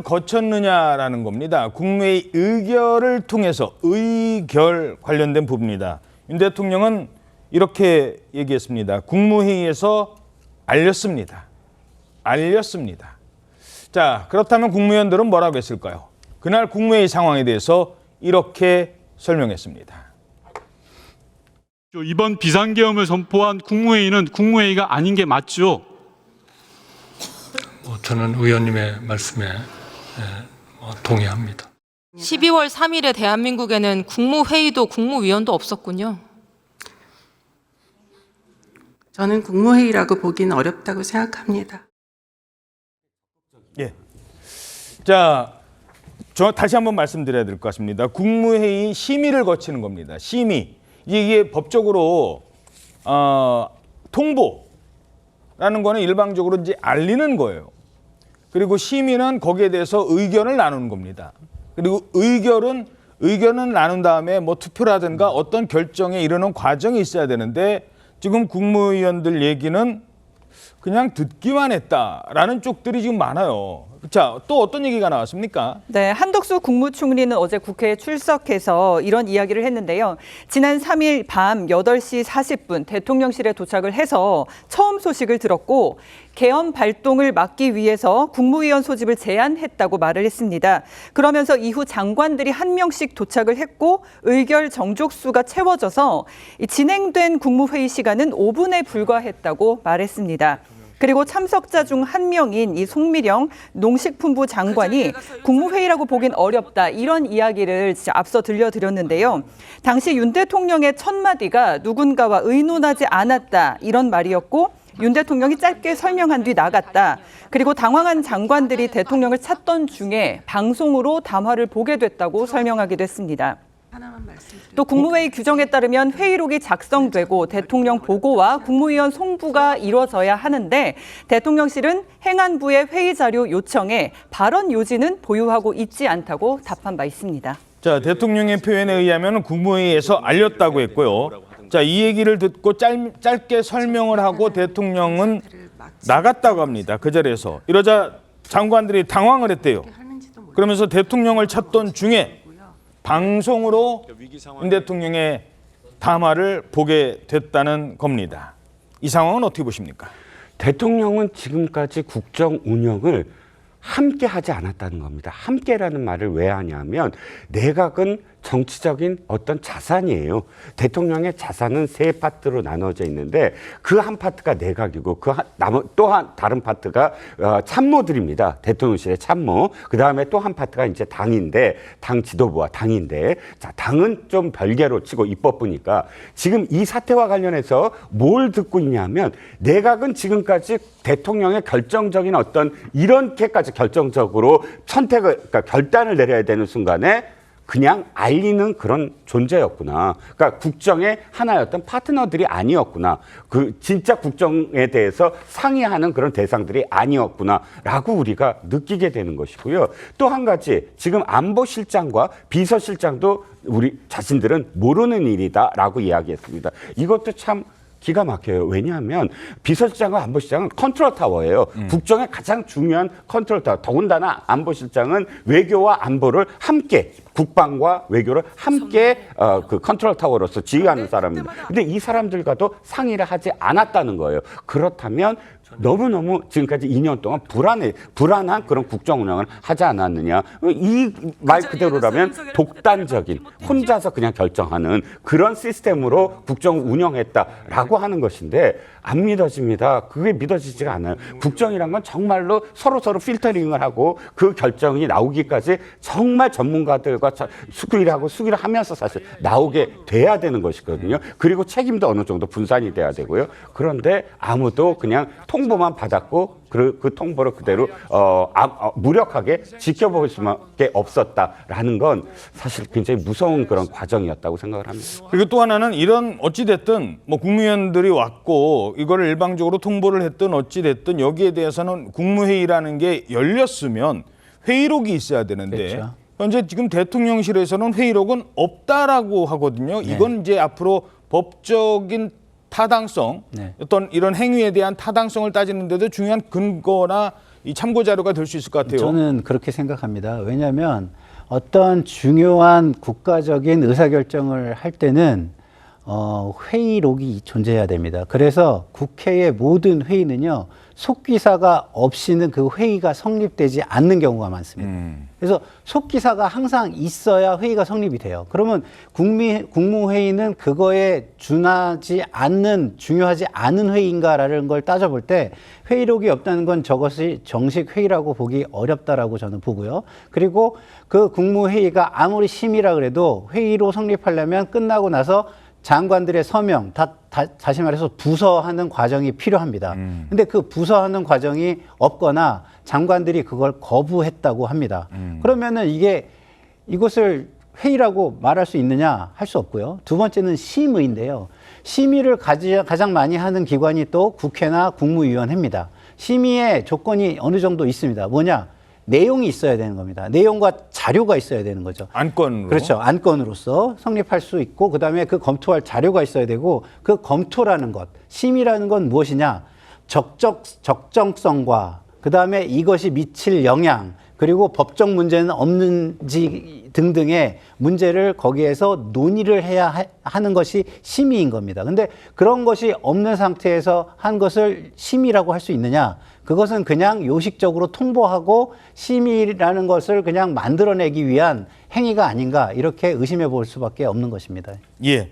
국무회의를 거쳤느냐라는 겁니다. 국무회의 의결을 통해서 의결 관련된 부분입니다. 윤 대통령은 이렇게 얘기했습니다. 국무회의에서 알렸습니다. 알렸습니다. 자, 그렇다면 국무위원들은 뭐라고 했을까요? 그날 국무회의 상황에 대해서 이렇게 설명했습니다. 이번 비상계엄을 선포한 국무회의는 국무회의가 아닌 게 맞죠? 저는 의원님의 말씀에 동의합니다. 12월 3일에 대한민국에는 국무회의도 국무위원도 없었군요. 저는 국무회의라고 보기는 어렵다고 생각합니다. 예. 자, 저 다시 한번 말씀드려야 될 것 같습니다. 국무회의 심의를 거치는 겁니다. 심의. 이게 법적으로 통보라는 거는 일방적으로 이제 알리는 거예요. 그리고 심의는 거기에 대해서 의견을 나누는 겁니다. 그리고 의견은 나눈 다음에 뭐 투표라든가 어떤 결정에 이르는 과정이 있어야 되는데 지금 국무위원들 얘기는 그냥 듣기만 했다라는 쪽들이 지금 많아요. 자, 또 어떤 얘기가 나왔습니까? 네, 한덕수 국무총리는 어제 국회에 출석해서 이런 이야기를 했는데요. 지난 3일 밤 8시 40분 대통령실에 도착을 해서 처음 소식을 들었고 계엄 발동을 막기 위해서 국무위원 소집을 제안했다고 말을 했습니다. 그러면서 이후 장관들이 한 명씩 도착을 했고 의결 정족수가 채워져서 진행된 국무회의 시간은 5분에 불과했다고 말했습니다. 그리고 참석자 중 한 명인 이 송미령 농식품부 장관이 국무회의라고 보긴 어렵다 이런 이야기를 앞서 들려드렸는데요. 당시 윤 대통령의 첫 마디가 누군가와 의논하지 않았다 이런 말이었고 윤 대통령이 짧게 설명한 뒤 나갔다. 그리고 당황한 장관들이 대통령을 찾던 중에 방송으로 담화를 보게 됐다고 설명하기도 했습니다. 또 국무회의 규정에 따르면 회의록이 작성되고 대통령 보고와 국무위원 송부가 이루어져야 하는데 대통령실은 행안부의 회의 자료 요청에 발언 요지는 보유하고 있지 않다고 답한 바 있습니다. 자, 대통령의 표현에 의하면 국무회의에서 알렸다고 했고요. 자, 이 얘기를 듣고 짧게 설명을 하고 대통령은 나갔다고 합니다. 그 자리에서. 이러자 장관들이 당황을 했대요. 그러면서 대통령을 찾던 중에 방송으로 윤 대통령의 담화를 보게 됐다는 겁니다. 이 상황은 어떻게 보십니까? 대통령은 지금까지 국정 운영을 함께 하지 않았다는 겁니다. 함께라는 말을 왜 하냐면 내각은 정치적인 어떤 자산이에요. 대통령의 자산은 세 파트로 나눠져 있는데 그 한 파트가 내각이고 또한 다른 파트가 참모들입니다. 대통령실의 참모. 그 다음에 또 한 파트가 이제 당인데 당 지도부와 당인데 자 당은 좀 별개로 치고 입법부니까 지금 이 사태와 관련해서 뭘 듣고 있냐면 내각은 지금까지 대통령의 결정적인 어떤 이렇게까지 결정적으로 그러니까 결단을 내려야 되는 순간에 그냥 알리는 그런 존재였구나. 그러니까 국정의 하나였던 파트너들이 아니었구나. 그 진짜 국정에 대해서 상의하는 그런 대상들이 아니었구나라고 우리가 느끼게 되는 것이고요. 또 한 가지 지금 안보실장과 비서실장도 우리 자신들은 모르는 일이다라고 이야기했습니다. 이것도 참 기가 막혀요. 왜냐하면 비서실장과 안보실장은 컨트롤 타워예요. 국정의 가장 중요한 컨트롤 타워. 더군다나 안보실장은 외교와 안보를 함께 국방과 외교를 함께 그 컨트롤 타워로서 지휘하는 사람입니다. 근데 이 사람들과도 상의를 하지 않았다는 거예요. 그렇다면 너무너무 지금까지 2년 동안 불안한 그런 국정 운영을 하지 않았느냐. 이 말 그대로라면 독단적인 혼자서 그냥 결정하는 그런 시스템으로 국정 운영했다라고 하는 것인데 안 믿어집니다. 그게 믿어지지가 않아요. 국정이란 건 정말로 서로 필터링을 하고 그 결정이 나오기까지 정말 전문가들과 수기를 하면서 사실 나오게 돼야 되는 것이거든요. 그리고 책임도 어느 정도 분산이 돼야 되고요. 그런데 아무도 그냥 통보만 받았고 그 통보를 그대로 무력하게 지켜볼 수밖에 없었다라는 건 사실 굉장히 무서운 그런 과정이었다고 생각을 합니다. 그리고 또 하나는 이런 어찌됐든 뭐 국무위원들이 왔고 이거를 일방적으로 통보를 했든 어찌됐든 여기에 대해서는 국무회의라는 게 열렸으면 회의록이 있어야 되는데 그렇죠. 현재 지금 대통령실에서는 회의록은 없다라고 하거든요. 이건 이제 앞으로 법적인 타당성, 어떤 이런 행위에 대한 타당성을 따지는 데도 중요한 근거나 이 참고 자료가 될 수 있을 것 같아요. 저는 그렇게 생각합니다. 왜냐하면 어떤 중요한 국가적인 의사결정을 할 때는 회의록이 존재해야 됩니다. 그래서 국회의 모든 회의는요, 속기사가 없이는 그 회의가 성립되지 않는 경우가 많습니다. 그래서 속기사가 항상 있어야 회의가 성립이 돼요. 그러면 국무회의는 그거에 준하지 않는, 중요하지 않은 회의인가라는 걸 따져볼 때 회의록이 없다는 건 저것이 정식 회의라고 보기 어렵다라고 저는 보고요. 그리고 그 국무회의가 아무리 심의라 그래도 회의로 성립하려면 끝나고 나서 장관들의 서명, 다시 말해서 부서하는 과정이 필요합니다. 근데 그 부서하는 과정이 없거나 장관들이 그걸 거부했다고 합니다. 그러면은 이것을 회의라고 말할 수 있느냐? 할 수 없고요. 두 번째는 심의인데요. 심의를 가장 많이 하는 기관이 또 국회나 국무위원회입니다. 심의의 조건이 어느 정도 있습니다. 뭐냐? 내용이 있어야 되는 겁니다. 내용과 자료가 있어야 되는 거죠. 안건으로. 그렇죠. 안건으로서 성립할 수 있고, 그다음에 그 검토할 자료가 있어야 되고, 그 검토라는 것, 심의라는 건 무엇이냐? 적정성과 그다음에 이것이 미칠 영향, 그리고 법적 문제는 없는지 등등의 문제를 거기에서 논의를 해야 하는 것이 심의인 겁니다. 근데 그런 것이 없는 상태에서 한 것을 심의라고 할 수 있느냐? 그것은 그냥 요식적으로 통보하고 심의라는 것을 그냥 만들어내기 위한 행위가 아닌가, 이렇게 의심해 볼 수밖에 없는 것입니다. 예.